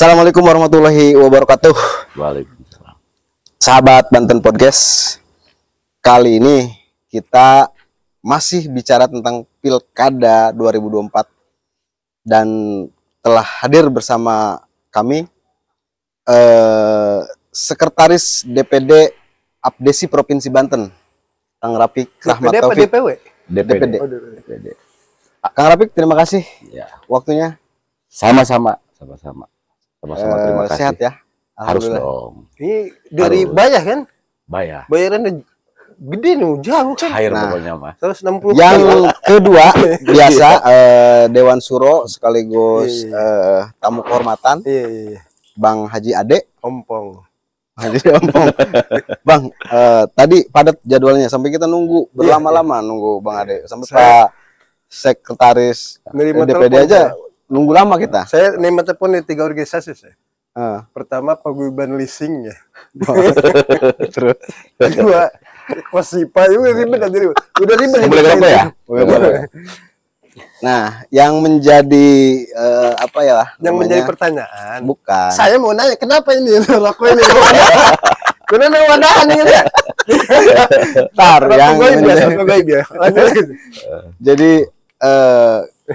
Assalamualaikum warahmatullahi wabarakatuh. Waalaikumsalam. Sahabat Banten Podcast, kali ini kita masih bicara tentang Pilkada 2024 dan telah hadir bersama kami Sekretaris DPD Apdesi Provinsi Banten, Kang Rapik Rahmat Taufik. DPD. DPD. Kang Rapik, terima kasih Ya. waktunya. Sama-sama. Terima kasih. Sehat ya? Harus Alhamdulillah. dong. Ini dari Harus. Bayah kan? Bayar. Bayarannya gede nih, jauh kan? Cair Nah. pokoknya mah. 160 Yang juta. kedua biasa Dewan Suro sekaligus tamu kehormatan Iya. Bang Haji Ade. Ompong. Haji Ompong. Bang, tadi padat jadwalnya sampai kita nunggu berlama-lama nunggu Bang Ade sampai Pak Sekretaris Nerima DPD telepon, aja Pak. nunggu lama kita. Saya nerima telepon di 3 organisasi saya. Eh, Pertama paguyuban leasing ya. Terus Kedua Wasipa juga ribet aja ribet. Udah ribet. Boleh apa ya? nah, yang menjadi apa ya? Yang namanya? menjadi pertanyaan. Bukan. Saya mau nanya kenapa ini rokok ini? Kenapa wadahan ini ya? Tar, yang Rokok gaib ya. Lanjut. Jadi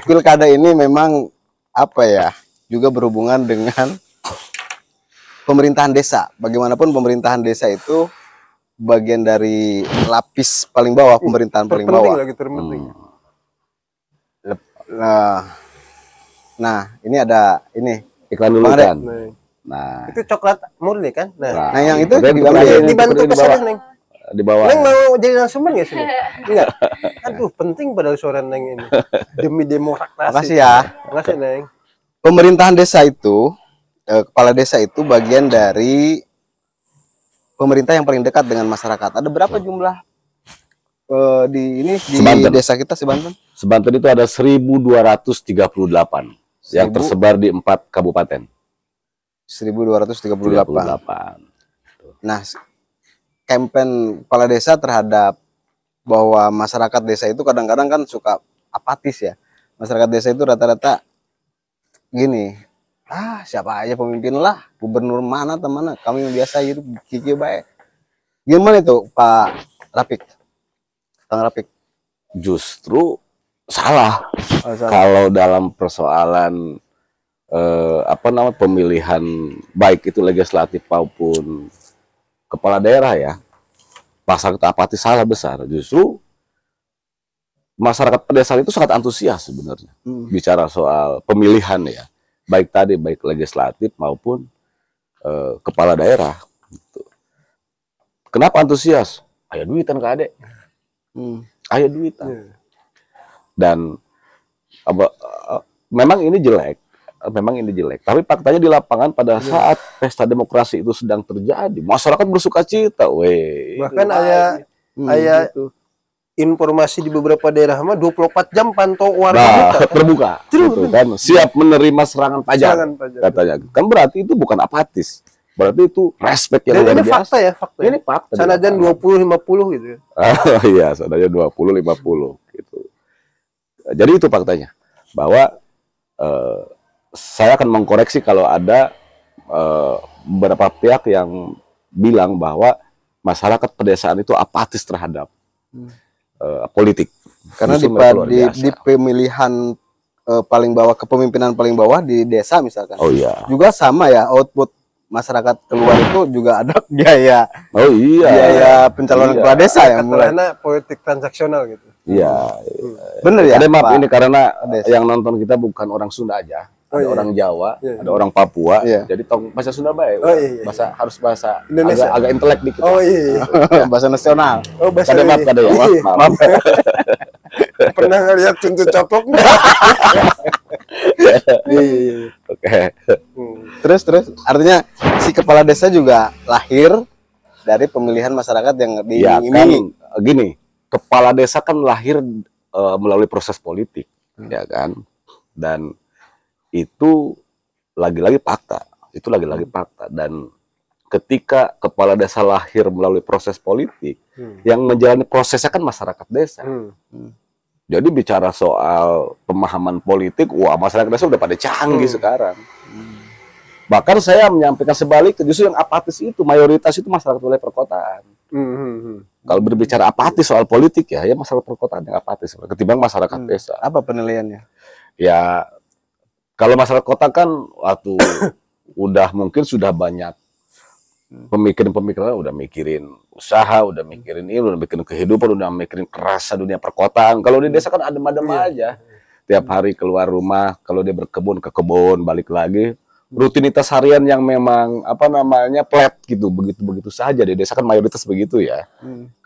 pilkada ini memang apa ya, juga berhubungan dengan pemerintahan desa. Bagaimanapun pemerintahan desa itu bagian dari lapis paling bawah, pemerintahan paling Terpenting bawah. lagi terpenting. Nah, ini ada ini. Iklan dulu Bang Ade. kan. Nah, Nah, itu coklat murni kan? Nah, Nah, yang itu kemudian dibantu. kemudian dibantu di ke bawah. sana, Neng. Di bawah. Neng mau jadi narasumber nggak sini? Enggak. Aduh, penting pada suara Neng ini. Demi demokrasi. Makasih ya. Makasih, Neng. Pemerintahan desa itu, kepala desa itu bagian dari pemerintah yang paling dekat dengan masyarakat. Ada berapa jumlah di Sebanten. desa kita Sebanten? Sebanten itu ada 1.238 yang tersebar di 4 kabupaten. 1238. 38. Nah, kampanye kepala desa terhadap bahwa masyarakat desa itu kadang-kadang kan suka apatis ya. Masyarakat desa itu rata-rata gini, siapa aja pemimpin lah, gubernur mana teman, kami biasa hidup kiki baik. Gimana itu Pak Rapik? Kang Rapik? Justru salah. Oh, salah. Kalau dalam persoalan pemilihan baik itu legislatif maupun kepala daerah ya, masyarakat apatis salah besar. Justru masyarakat pedesaan itu sangat antusias sebenarnya bicara soal pemilihan ya, baik legislatif maupun kepala daerah. Gitu. Kenapa antusias? Ayo duitan ke adek, ayo duitan. Dan memang ini jelek. Tapi faktanya di lapangan pada saat pesta demokrasi itu sedang terjadi, masyarakat bersuka cita, Bahkan aya gitu. informasi di beberapa daerah mah 24 jam pantau warga terbuka, gitu kan, siap menerima serangan pajak, katanya. Kan berarti itu bukan apatis, berarti itu respect yang Dan luar ini biasa. fakta ya, fakta. Ini fakta. Sanajan 20-50 gitu ya. Iya, sanajan 20-50 gitu. Jadi itu faktanya, bahwa saya akan mengkoreksi kalau ada beberapa pihak yang bilang bahwa masyarakat pedesaan itu apatis terhadap politik. Karena di pemilihan paling bawah, kepemimpinan paling bawah di desa misalkan. Oh iya. Juga sama ya, output masyarakat keluar itu juga ada biaya. Oh iya. Biaya pencalonan kepala desa ya. Karena politik transaksional gitu. Iya. Bener ya. Ada maaf Pak? ini karena Desa. yang nonton kita bukan orang Sunda aja. Ada orang Jawa, ada orang Papua. Jadi tong bahasa Sunda baik. Harus bahasa Indonesia. agak intelek dikit. Oh iya. Bahasa nasional. Oh, bahasa Kada maaf kada ya. Maaf. Pernah ngeliat Tuntu Cokok nggak? Oke. Terus artinya si kepala desa juga lahir dari pemilihan masyarakat yang Ya kan diiming-imingi. gini, kepala desa kan lahir melalui proses politik, ya kan? Dan itu lagi-lagi fakta. Itu lagi-lagi fakta. Dan ketika kepala desa lahir melalui proses politik, yang menjalani prosesnya kan masyarakat desa. Jadi bicara soal pemahaman politik, wah masyarakat desa udah pada canggih sekarang. Bahkan saya menyampaikan sebaliknya, justru yang apatis itu mayoritas itu masyarakat wilayah perkotaan. Kalau berbicara apatis soal politik ya masyarakat perkotaan yang apatis ketimbang masyarakat desa. Apa penilaiannya? Ya kalau masyarakat kota kan waktu udah mungkin sudah banyak pemikiran udah mikirin usaha, udah mikirin ini, udah mikirin kehidupan, udah mikirin kerasa dunia perkotaan. Kalau di desa kan adem-adem aja. Tiap hari keluar rumah, kalau dia berkebun ke kebun, balik lagi. Rutinitas harian yang memang apa namanya flat gitu, begitu saja. Di desa kan mayoritas begitu ya.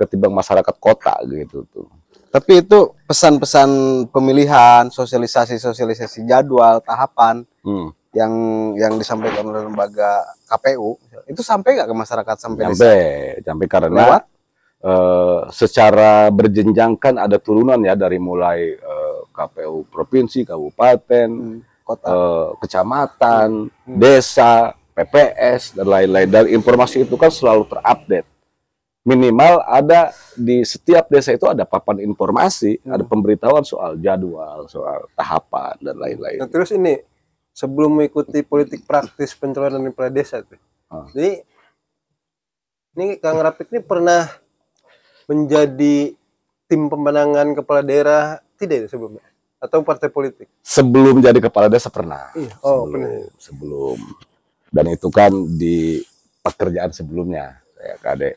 Ketimbang masyarakat kota gitu tuh. Tapi itu pesan-pesan pemilihan, sosialisasi jadwal, tahapan yang disampaikan oleh lembaga KPU itu sampai nggak ke masyarakat sampai sampai karena secara berjenjang kan ada turunan ya dari mulai KPU provinsi, kabupaten, kota, kecamatan, desa, PPS dan lain-lain. Dan informasi itu kan selalu terupdate. Minimal ada di setiap desa itu ada papan informasi, ada pemberitahuan soal jadwal, soal tahapan dan lain-lain. Nah, terus ini sebelum mengikuti politik praktis pencalonan kepala desa tuh. Jadi ini Kang Rapik ini pernah menjadi tim pemenangan kepala daerah tidak ya sebelumnya? Atau partai politik? Sebelum jadi kepala desa pernah. Oh, sebelum. Dan itu kan di pekerjaan sebelumnya saya Kade.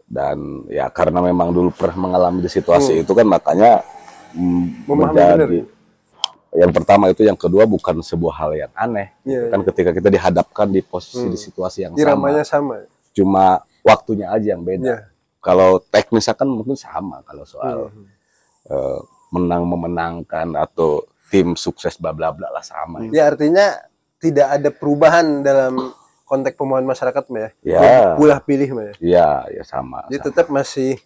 Dan ya karena memang dulu pernah mengalami di situasi itu kan makanya menjadi yang pertama itu, yang kedua bukan sebuah hal yang aneh. Kan ketika kita dihadapkan di posisi di situasi yang sama. Cuma waktunya aja yang beda. Kalau teknisnya kan mungkin sama kalau soal menang memenangkan atau tim sukses bla bla bla lah sama. Ya artinya tidak ada perubahan dalam konteks pemohon masyarakat mah ya. Pulah pilih mah ya. Ya sama. Jadi tetap masih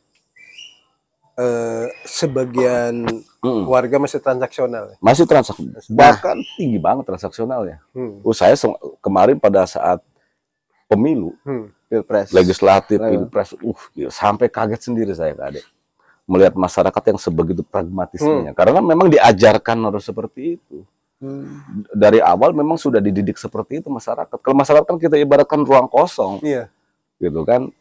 sebagian warga masih transaksional. Masih transaksional. Bahkan tinggi banget transaksionalnya. Saya kemarin pada saat pemilu, pilpres, legislatif, pilpres, sampai kaget sendiri saya Kade. Melihat masyarakat yang sebegitu pragmatisnya. Karena memang diajarkan harus seperti itu. Dari awal memang sudah dididik seperti itu masyarakat. Kalau masyarakat kan kita ibaratkan ruang kosong. Gitu kan.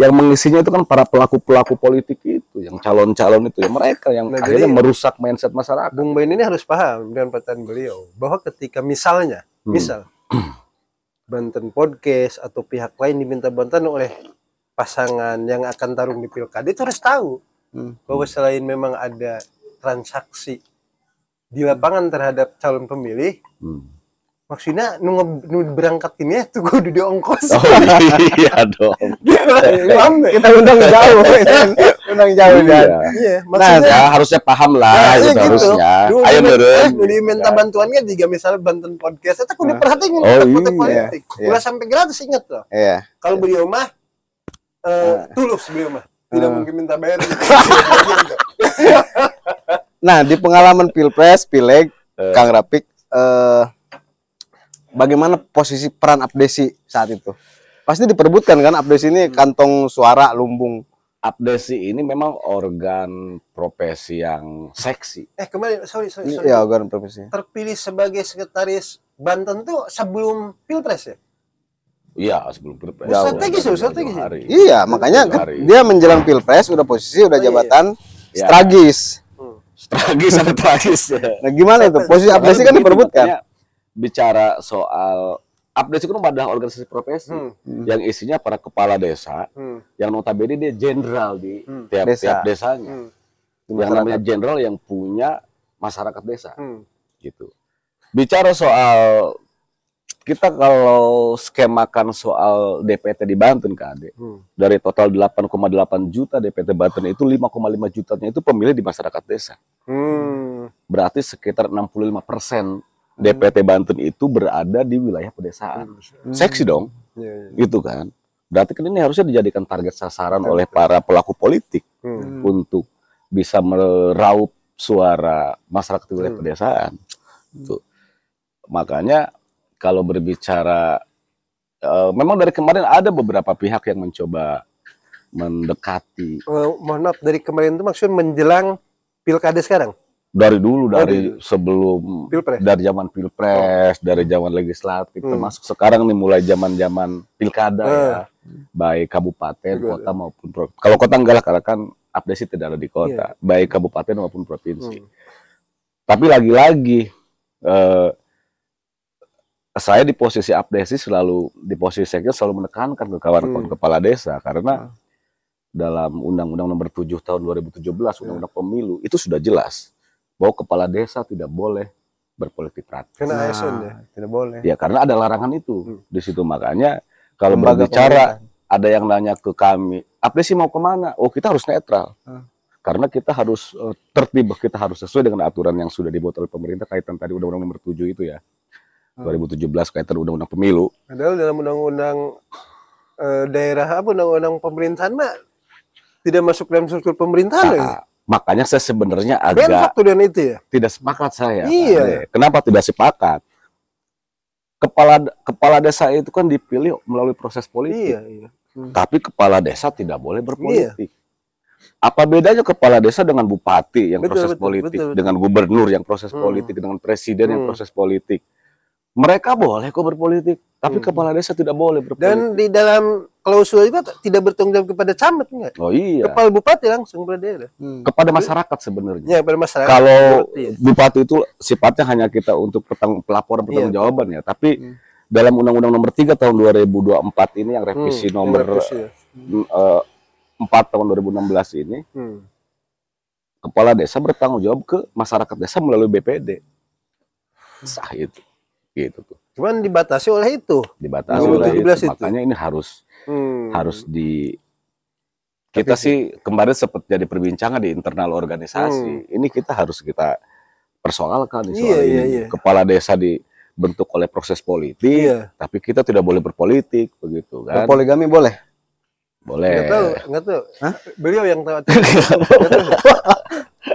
Yang mengisinya itu kan para pelaku-pelaku politik itu, yang calon-calon itu, ya mereka yang akhirnya merusak mindset masyarakat. Bung Ben ini harus paham dengan perkataan beliau bahwa ketika misal Banten Podcast atau pihak lain diminta bantuan oleh pasangan yang akan tarung di pilkada, itu harus tahu bahwa selain memang ada transaksi di lapangan terhadap calon pemilih, maksudnya nu berangkat ini tuh kudu diongkos. Oh iya dong. Kita undang jauh. Undang jauh Iya, maksudnya harusnya paham lah gitu harusnya. Ayo meureun. Minta bantuannya juga misalnya Banten Podcast itu kudu perhatiin politik. Udah sampai gratis ingat loh. Iya. Kalau beliau mah tulus beliau mah. Tidak mungkin minta bayar. Nah, di pengalaman Pilpres, Pileg, Kang Rapik bagaimana posisi peran Abdesi saat itu? Pasti diperebutkan kan Abdesi ini kantong suara lumbung. Abdesi ini memang organ profesi yang seksi. Kemarin sorry. Iya, organ profesi. Terpilih sebagai sekretaris Banten tuh sebelum Pilpres ya? Iya, sebelum Pilpres. Strategis. Iya, makanya dia menjelang Pilpres udah posisi, udah jabatan strategis. Sangat tragis. Nah, gimana itu? Posisi Abdesi kan diperebutkan. Bicara soal Abdesi itu adalah organisasi profesi yang isinya para kepala desa yang notabene dia jenderal di tiap desanya. Yang namanya jenderal yang punya masyarakat desa. Gitu. Bicara soal kita kalau skemakan soal DPT di Banten Kade, dari total 8,8 juta DPT Banten itu 5,5 jutanya itu pemilih di masyarakat desa. Berarti sekitar 65% DPT Banten itu berada di wilayah pedesaan. Seksi dong. Gitu kan. Berarti kan ini harusnya dijadikan target sasaran oleh para pelaku politik untuk bisa meraup suara masyarakat di wilayah pedesaan. Makanya kalau berbicara memang dari kemarin ada beberapa pihak yang mencoba mendekati. Mohon maaf, dari kemarin itu maksudnya menjelang pilkada sekarang? Dari dulu, dari sebelum Pilpres. dari zaman pilpres, dari zaman legislatif, termasuk sekarang nih mulai zaman pilkada ya, baik kabupaten, kota maupun provinsi. Kalau kota enggak lah, karena kan Abdesi tidak ada di kota, baik kabupaten maupun provinsi. Tapi lagi-lagi saya di posisi Abdesi selalu menekankan ke kawan-kawan kepala desa, karena dalam Undang-Undang Nomor 7 Tahun 2017 Undang-Undang Pemilu itu sudah jelas bahwa kepala desa tidak boleh berpolitik praktis. Karena ASN ya, tidak boleh. Ya, karena ada larangan itu di situ. Makanya kalau berbicara ada yang nanya ke kami, Abdesi mau kemana? Oh, kita harus netral. Karena kita harus tertib, kita harus sesuai dengan aturan yang sudah dibuat oleh pemerintah kaitan tadi Undang-Undang Nomor 7 itu ya. 2017 kaitan Undang-Undang Pemilu. Padahal dalam Undang-Undang daerah Undang-Undang pemerintahan mah tidak masuk dalam struktur pemerintahan. Nah, makanya saya sebenarnya agak itu ya? tidak sepakat saya. Iya. Kenapa tidak sepakat? Kepala desa itu kan dipilih melalui proses politik. Iya. Tapi kepala desa tidak boleh berpolitik. Apa bedanya kepala desa dengan bupati yang proses politik, dengan gubernur yang proses politik, dengan presiden yang proses politik? Mereka boleh kok berpolitik, tapi kepala desa tidak boleh berpolitik. Dan di dalam klausul juga tidak bertanggung jawab kepada camat, enggak? Oh iya. Kepala bupati langsung berada. Kepada masyarakat sebenarnya. Ya, pada masyarakat. Kalau bupati itu sifatnya hanya kita untuk pelaporan pertanggungjawaban ya, tapi dalam Undang-Undang Nomor 3 Tahun 2024 ini yang revisi nomor 4 Tahun 2016 ini, kepala desa bertanggung jawab ke masyarakat desa melalui BPD. Sah itu. Gitu tuh. Cuman dibatasi oleh itu. Dibatasi oleh itu. Makanya ini harus kita sih kemarin sempat jadi perbincangan di internal organisasi. Ini kita persoalkan soal ini. Kepala desa dibentuk oleh proses politik, tapi kita tidak boleh berpolitik begitu kan. Berpoligami boleh? Boleh. Enggak tahu. Hah? Beliau yang tahu.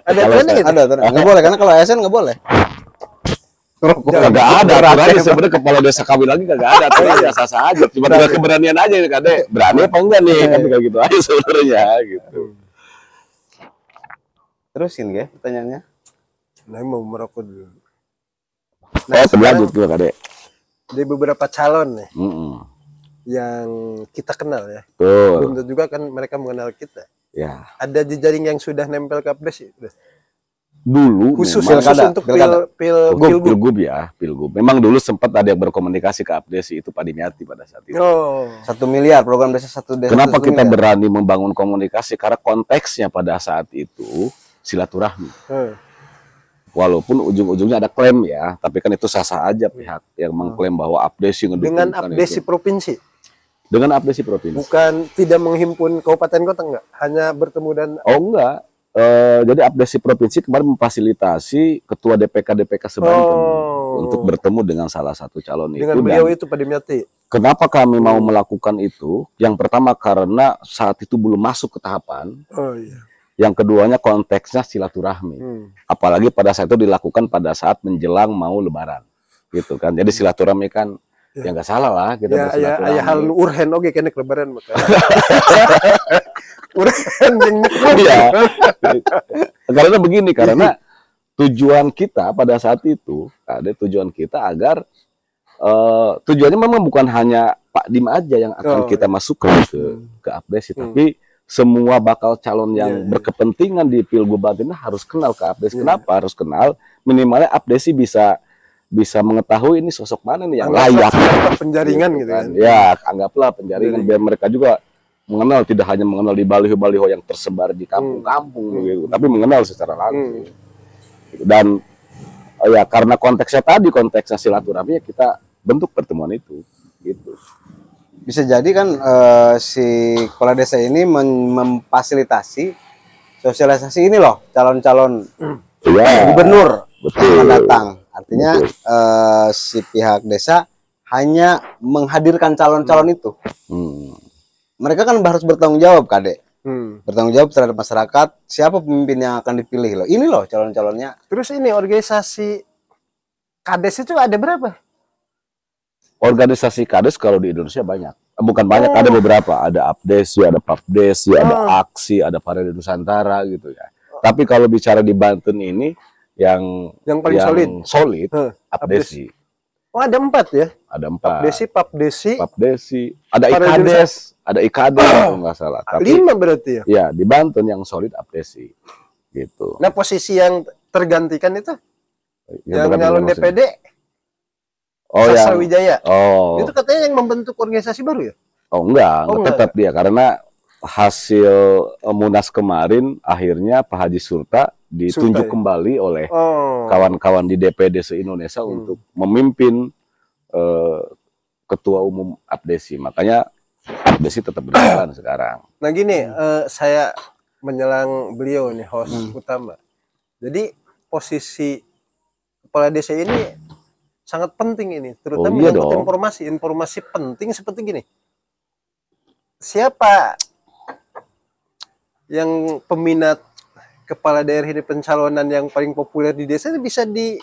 Ada aturannya gitu? Ada. Enggak boleh, karena kalau ASN enggak boleh. Gak ada aturannya sebenarnya. Kepala desa kawin lagi gak ada aturannya, sah-sah aja. Cuma tinggal keberanian aja nih, Kade. Berani apa enggak nih? Kan tinggal gitu aja sebenarnya gitu. Terusin ya pertanyaannya. Nah, mau merokok dulu. Berlanjut dulu, Kade. Di beberapa calon nih yang kita kenal ya. Betul. Belum tentu juga kan mereka mengenal kita. Ya. Ada jejaring yang sudah nempel ke Abdes itu. Dulu khusus untuk pilgub ya, pilgub. Memang dulu sempat ada yang berkomunikasi ke Abdesi itu Pak Dimyati pada saat itu. 1 miliar program desa 1 desa. Kenapa kita berani membangun komunikasi? Karena konteksnya pada saat itu silaturahmi. Walaupun ujung-ujungnya ada klaim ya, tapi kan itu sah-sah aja pihak yang mengklaim bahwa Abdesi ngedukung. Dengan Abdesi provinsi. Dengan Abdesi provinsi. Bukan tidak menghimpun kabupaten kota enggak, hanya bertemu dan enggak. Jadi Abdesi provinsi kemarin memfasilitasi ketua DPK Sebanten untuk bertemu dengan salah satu calon dengan beliau itu Pak Dimyati. Kenapa kami mau melakukan itu? Yang pertama karena saat itu belum masuk ke tahapan. Yang keduanya konteksnya silaturahmi. Apalagi pada saat itu dilakukan pada saat menjelang mau Lebaran, gitu kan. Jadi silaturahmi kan ya nggak salah lah kita bersilaturahmi. Ya hal urhen oke kene Lebaran maka. Iya. Karena begini, karena tujuan kita pada saat itu agar tujuannya memang bukan hanya Pak Dim aja yang akan kita masukkan ke Abdesi, tapi semua bakal calon yang berkepentingan di Pilgub Banten harus kenal ke Abdesi. Kenapa harus kenal? Minimalnya Abdesi bisa mengetahui ini sosok mana nih yang layak. Penjaringan gitu kan. Ya, anggaplah penjaringan biar mereka juga mengenal, tidak hanya mengenal di baliho-baliho yang tersebar di kampung-kampung gitu, tapi mengenal secara langsung. Dan ya karena konteksnya silaturahmi, kita bentuk pertemuan itu gitu. Bisa jadi kan si kepala desa ini memfasilitasi sosialisasi ini loh calon-calon gubernur yang akan datang. Artinya si pihak desa hanya menghadirkan calon-calon itu. Mereka kan harus bertanggung jawab, Kade. Bertanggung jawab terhadap masyarakat, siapa pemimpin yang akan dipilih loh. Ini loh calon-calonnya. Terus ini organisasi Kades itu ada berapa? Organisasi Kades kalau di Indonesia banyak. Bukan banyak, ada beberapa. Ada Abdesi, ada Papdesi, ada Aksi, ada Parade Nusantara gitu ya. Tapi kalau bicara di Banten ini, Yang paling solid. solid Abdesi. Oh, ada 4 ya? Ada 4. Papdesi. Ada Ikades, ada Ikades kalau nggak salah. Tapi 5 berarti ya? ya di Banten yang solid Abdesi. Gitu. Nah, posisi yang tergantikan itu yang berarti nyalon maksudnya? DPD Oh ya. Wijaya. Oh. Itu katanya yang membentuk organisasi baru ya? Oh enggak, tetap dia karena hasil Munas kemarin akhirnya Pak Haji Surta ditunjuk kembali oleh kawan-kawan di DPD se-Indonesia untuk memimpin ketua umum Abdesi. Makanya Abdesi tetap berjalan sekarang. Nah gini, saya menyelang beliau nih host utama. Jadi posisi kepala desa ini sangat penting ini, terutama menyangkut informasi penting seperti gini. Siapa yang peminat kepala daerah ini pencalonan yang paling populer di desa itu bisa di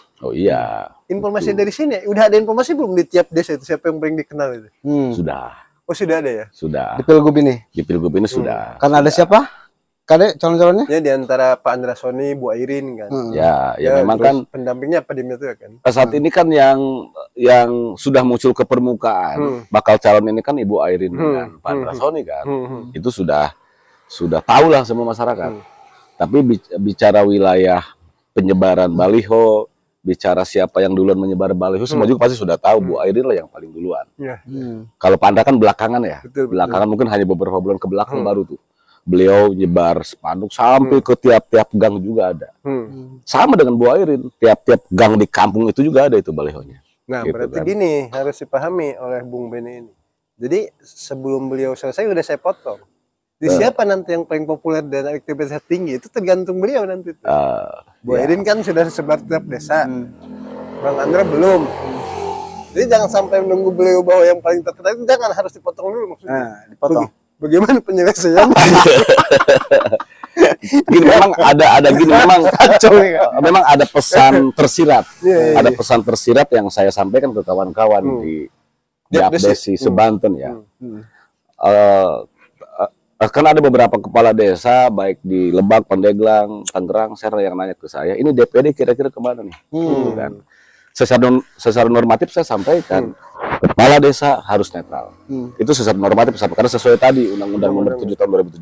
informasi dari sini. Udah ada informasi belum di tiap desa itu siapa yang paling dikenal itu? Sudah. Oh sudah ada ya? Sudah. Di Pilgub ini? Di Pilgub ini sudah. Karena ada siapa? Kade calon-calonnya? Ya di antara Pak Andra Soni, Bu Airin kan. Ya memang kan pendampingnya apa di itu ya kan. Saat ini kan yang sudah muncul ke permukaan bakal calon ini kan Ibu Airin dengan Pak Andra Soni kan. Itu sudah tahulah semua masyarakat. Tapi bicara wilayah penyebaran baliho, bicara siapa yang duluan menyebar baliho, semua juga pasti sudah tahu Bu Airin lah yang paling duluan. Kalau Pak Andra kan belakangan ya. Belakangan mungkin hanya beberapa bulan ke belakang baru tuh. Beliau nyebar spanduk sampai ke tiap-tiap gang juga ada. Sama dengan Bu Airin, tiap-tiap gang di kampung itu juga ada itu balihonya. Nah, gitu berarti kan. Gini harus dipahami oleh Bung Beni ini. Jadi sebelum beliau selesai udah saya potong. Di siapa nanti yang paling populer dan aktivitasnya tinggi itu tergantung beliau nanti. Bu Airin kan sudah sebar tiap desa. Bang Andra belum. Jadi jangan sampai menunggu beliau bahwa yang paling terkenal itu jangan harus dipotong dulu maksudnya. Dipotong. Bagaimana penyelesaiannya? Gini memang ada gini memang ada pesan tersirat. Ada pesan tersirat yang saya sampaikan ke kawan-kawan di Abdesi Sebanten ya. Karena ada beberapa kepala desa baik di Lebak, Pandeglang, Tangerang, Serang yang nanya ke saya, ini DPD kira-kira kemana nih? Kan? Secara normatif saya sampaikan kepala desa harus netral. Itu secara normatif karena sesuai tadi Undang-Undang Nomor 7 Tahun 2017.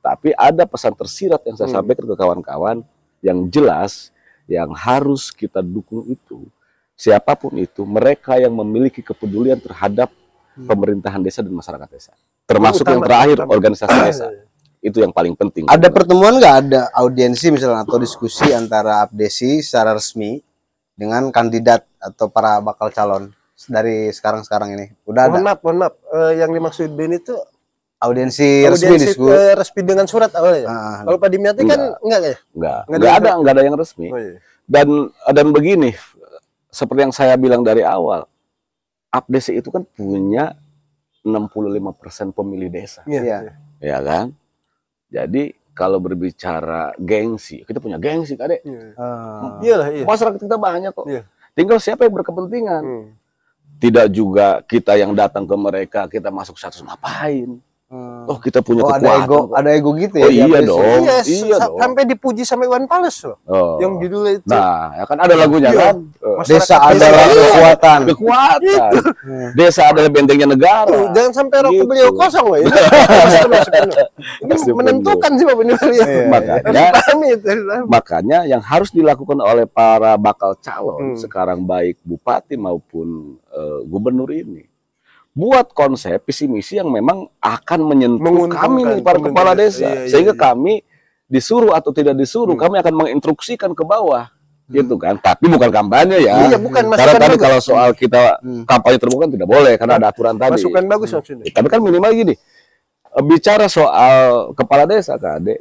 Tapi ada pesan tersirat yang saya sampaikan ke kawan-kawan yang jelas yang harus kita dukung itu. Siapapun itu, mereka yang memiliki kepedulian terhadap pemerintahan desa dan masyarakat desa. Termasuk yang terakhir organisasi desa. Itu yang paling penting. Ada pertemuan nggak, ada audiensi misalnya atau diskusi antara Abdesi secara resmi dengan kandidat atau para bakal calon dari sekarang ini? Udah ada? Mohon maaf. Yang dimaksud Ben itu audiensi resmi dengan surat awalnya. Kalau Pak Dimyati kan enggak ya? Enggak ada yang resmi. Dan begini, seperti yang saya bilang dari awal, Abdesi itu kan punya 65% pemilih desa. Ya kan? Jadi kalau berbicara gengsi, kita punya gengsi, Kade. Masyarakat kita banyak kok. Tinggal siapa yang berkepentingan. Tidak juga kita yang datang ke mereka, kita masuk satu ngapain. Oh kita punya kekuatan. Ada ego gitu ya? Oh iya dong. Iya dong. Sampai dipuji sama Iwan Fals loh. Yang judulnya itu. Nah, ya kan ada lagunya kan. Desa adalah kekuatan. Desa adalah bentengnya negara. Jangan sampai rokok beliau kosong loh. Ini menentukan sih Pak Makanya yang harus dilakukan oleh para bakal calon sekarang baik bupati maupun gubernur ini, buat konsep visi misi yang memang akan menyentuh kami nih para kepala desa, sehingga kami disuruh atau tidak disuruh kami akan menginstruksikan ke bawah, gitu kan. Tapi bukan kampanye ya. Iya, bukan. Karena tadi kalau soal kita kampanye terbuka tidak boleh karena ada aturan tadi. Masukan bagus maksudnya. Tapi kan minimal gini, bicara soal kepala desa Kade,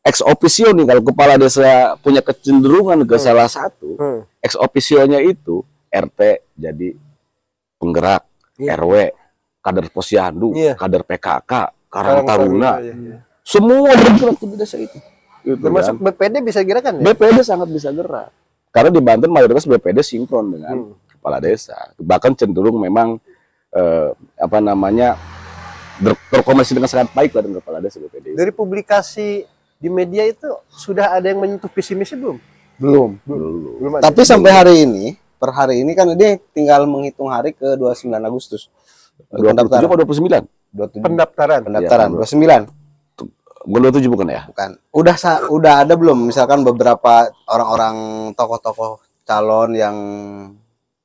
ex officio nih, kalau kepala desa punya kecenderungan ke salah satu, ex officio-nya itu RT jadi penggerak, RW, kader posyandu, kader PKK, Karang Taruna, semua bergerak di desa itu. Gitu termasuk kan? BPD bisa gerakan ya? BPD sangat bisa gerak. Karena di Banten mayoritas BPD sinkron dengan kepala desa. Bahkan cenderung memang berkomunikasi dengan sangat baik lah dengan kepala desa BPD. Dari publikasi di media itu sudah ada yang menyentuh visi misi belum? Belum. Belum ada. Tapi sampai hari ini, per hari ini kan dia tinggal menghitung hari ke 29 Agustus. 27 atau 29? 27. Pendaftaran. Pendaftaran Iya, 29. Bukan 27 bukan ya? Bukan. Udah ada belum misalkan beberapa orang-orang tokoh-tokoh calon yang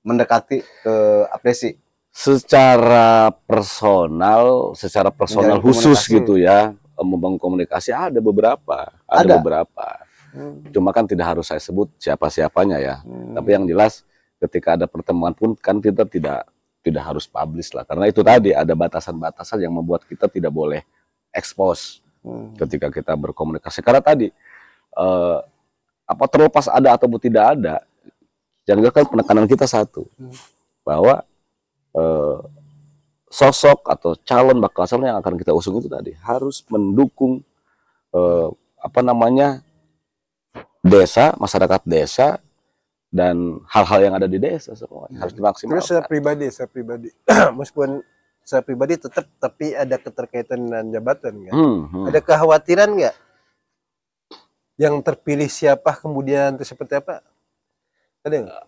mendekati ke Abdesi? Secara personal Menjalin khusus komunikasi. gitu ya, membangun komunikasi ada beberapa. Ada? Beberapa. Cuma kan tidak harus saya sebut siapa-siapanya ya. Tapi yang jelas ketika ada pertemuan pun kan kita tidak harus publish lah. Karena itu tadi ada batasan-batasan yang membuat kita tidak boleh expose ketika kita berkomunikasi. Karena tadi apa terlepas ada ataupun tidak ada, yang kan penekanan kita satu bahwa sosok atau calon bakal calon yang akan kita usung itu tadi harus mendukung apa namanya desa, masyarakat desa dan hal-hal yang ada di desa semuanya harus dimaksimalkan. Terus saya pribadi, meskipun saya pribadi tetap, tapi ada keterkaitan dengan jabatan kan? Ada kekhawatiran nggak? Yang terpilih siapa kemudian itu seperti apa? Ada nggak?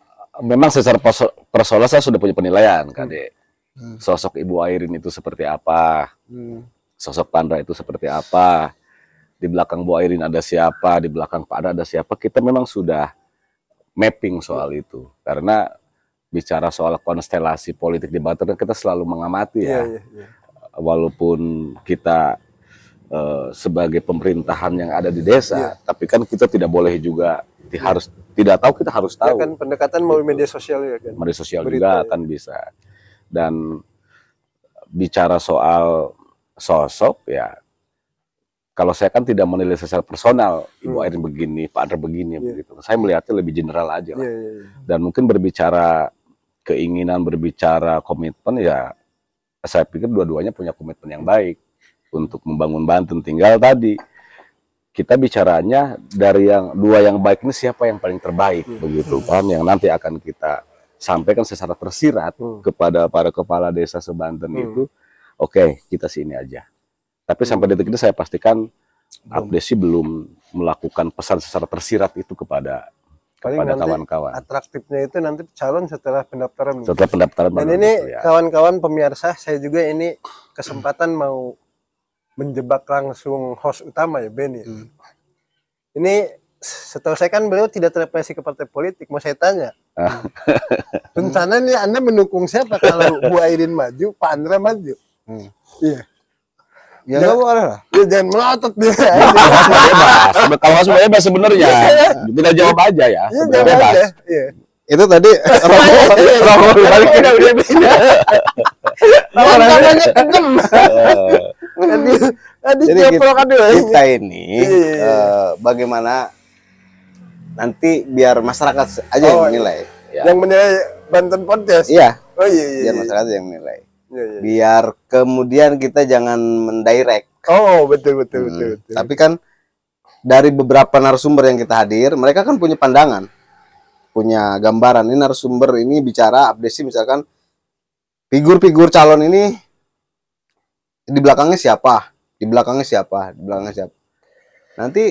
Memang secara personal saya sudah punya penilaian, Kade. Sosok Ibu Airin itu seperti apa? Sosok Pandra itu seperti apa? Di belakang Bu Airin ada siapa? Di belakang Pak Andra ada siapa? Kita memang sudah mapping soal itu. Karena bicara soal konstelasi politik di Banten kita selalu mengamati ya. Walaupun kita sebagai pemerintahan yang ada di desa, tapi kan kita tidak boleh juga harus tidak tahu, kita harus tahu. Ya kan pendekatan melalui media sosial ya kan. Media sosial Berita, juga akan bisa. Dan bicara soal sosok ya, kalau saya kan tidak menilai secara personal Ibu Airin begini, Pak Andra begini begitu. Saya melihatnya lebih general aja lah. Dan mungkin berbicara keinginan, berbicara komitmen ya, saya pikir dua-duanya punya komitmen yang baik untuk membangun Banten. Tinggal tadi kita bicaranya dari yang dua yang baik ini siapa yang paling terbaik begitu kan, yang nanti akan kita sampaikan secara tersirat kepada para kepala desa se-Banten itu. Oke, kita sini aja. Tapi sampai detik ini saya pastikan Abdesi belum melakukan pesan secara tersirat itu kepada kawan-kawan. Atraktifnya itu nanti calon setelah pendaftaran. Setelah pendaftaran. Dan ini kawan-kawan pemirsa, saya juga ini kesempatan mau menjebak langsung host utama ya, Benny. Ini setahu saya kan beliau tidak terrepresi ke partai politik. Mau saya tanya, rencananya Anda mendukung siapa kalau Bu Airin maju, Pak Andra maju? Iya. Ya nggak boleh lah. Ya jangan melotot dia. Bebas. Kalau semua bebas sebenarnya. Tidak jawab aja ya. Bebas. Iya. Itu tadi namanya kegem. Jadi kita ini bagaimana nanti biar masyarakat aja yang menilai. Yang menilai Banten Podcast. Iya. Oh iya. Biar masyarakat yang menilai. Biar kemudian kita jangan mendirect. Oh betul. Tapi kan dari beberapa narasumber yang kita hadir, mereka kan punya pandangan, punya gambaran. Ini narasumber ini bicara Abdesi misalkan figur-figur calon ini di belakangnya siapa, Nanti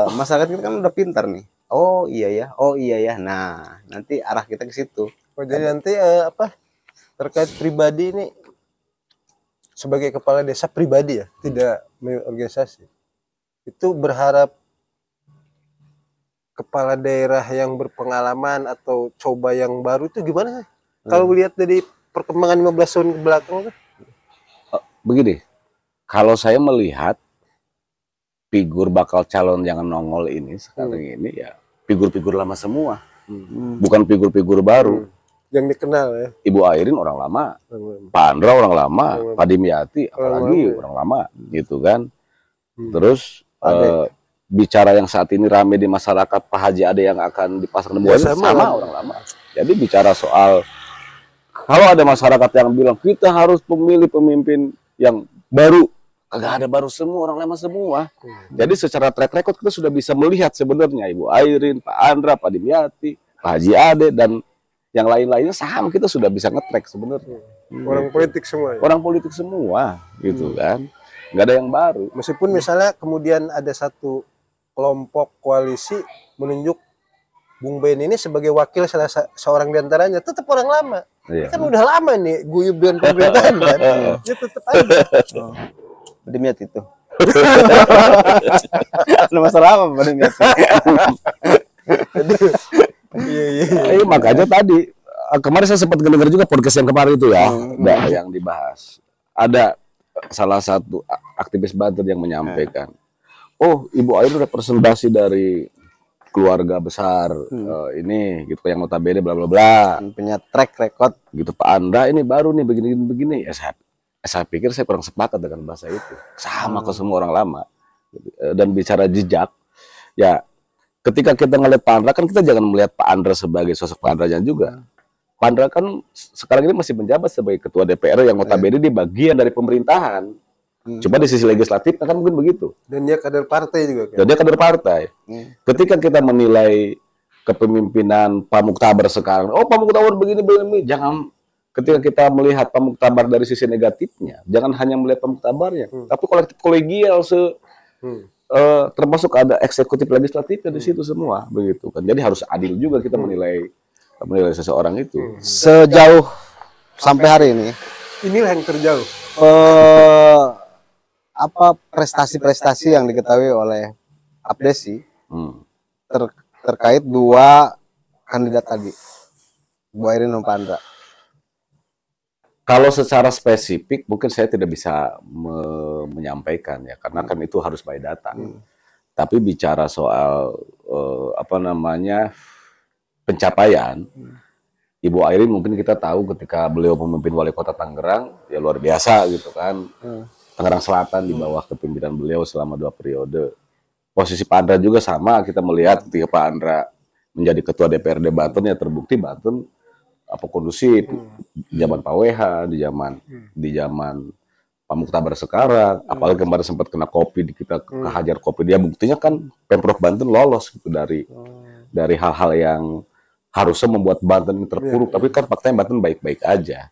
masyarakat kita kan udah pintar nih. Oh iya ya. Nah nanti arah kita ke situ. Oh jadi nanti terkait pribadi ini sebagai kepala desa pribadi ya, tidak organisasi. Itu berharap kepala daerah yang berpengalaman atau coba yang baru itu gimana? Kalau lihat dari perkembangan 15 tahun ke belakang kan? Begini, kalau saya melihat figur bakal calon yang nongol ini sekarang ini ya figur-figur lama semua, bukan figur-figur baru. Yang dikenal ya. Ibu Airin orang lama, Pak Andra orang lama, Pak Dimyati apalagi orang lama gitu kan. Terus bicara yang saat ini rame di masyarakat, Pak Haji Ade yang akan dipasang di sama orang lama. Jadi bicara soal kalau ada masyarakat yang bilang kita harus memilih pemimpin yang baru, kagak ada baru semua, orang lama semua. Jadi secara track record kita sudah bisa melihat sebenarnya Ibu Airin, Pak Andra, Pak Dimyati, Pak Haji Ade dan yang lain-lainnya sama, kita sudah bisa nge-track sebenarnya. Orang politik semua. Ya? Orang politik semua, gitu kan. Nggak ada yang baru. Meskipun misalnya kemudian ada satu kelompok koalisi menunjuk Bung Ben ini sebagai wakil seorang diantaranya, tetap orang lama. Ini kan udah lama nih guyub dengan pemerintahan kan, dia tetap aja. Demiat itu. Ada masalah apa pada Demiat? Iya. Makanya tadi kemarin saya sempat dengar juga podcast yang kemarin itu ya, yang dibahas. Ada salah satu aktivis Banten yang menyampaikan, oh Ibu Air representasi dari keluarga besar ini gitu yang notabene bla bla bla, Punya track record gitu. Pak Andra ini baru nih begini ya, saya pikir saya kurang sepakat dengan bahasa itu, sama ke semua orang lama. Dan bicara jejak ya, ketika kita ngelihat Pak Andra kan kita jangan melihat Pak Andra sebagai sosok Pak Andra juga. Pak Andra kan sekarang ini masih menjabat sebagai ketua DPR yang notabene di bagian dari pemerintahan. Coba di sisi legislatif kan mungkin begitu. Dan dia kader partai juga kan. Dan dia kader partai. Ketika kita menilai kepemimpinan Pak Muktabar sekarang, oh Pak Muktabar begini, jangan, ketika kita melihat Pak Muktabar dari sisi negatifnya, jangan hanya melihat Pak Muktabarnya, tapi kolektif kolegial termasuk ada eksekutif legislatifnya di situ semua, begitu kan. Jadi harus adil juga kita menilai seseorang itu. sejauh sampai hari ini. Inilah yang terjauh. Apa prestasi-prestasi yang diketahui oleh Abdesi terkait dua kandidat tadi, Bu Airin dan Pak Andra? Kalau secara spesifik mungkin saya tidak bisa menyampaikan ya, karena kan itu harus by data. Tapi bicara soal pencapaian, Ibu Airin mungkin kita tahu ketika beliau memimpin wali kota Tangerang ya luar biasa gitu kan. Tangerang Selatan di bawah kepemimpinan beliau selama 2 periode. Posisi Pak Andra juga sama, kita melihat ketika Pak Andra menjadi ketua DPRD Banten ya terbukti Banten kondusif di zaman Pak WH, di zaman Pak Muktabar sekarang, apalagi kemarin sempat kena Covid, kita kehajar Covid, dia buktinya kan Pemprov Banten lolos gitu dari hal-hal yang harusnya membuat Banten terpuruk, tapi kan faktanya Banten baik-baik aja.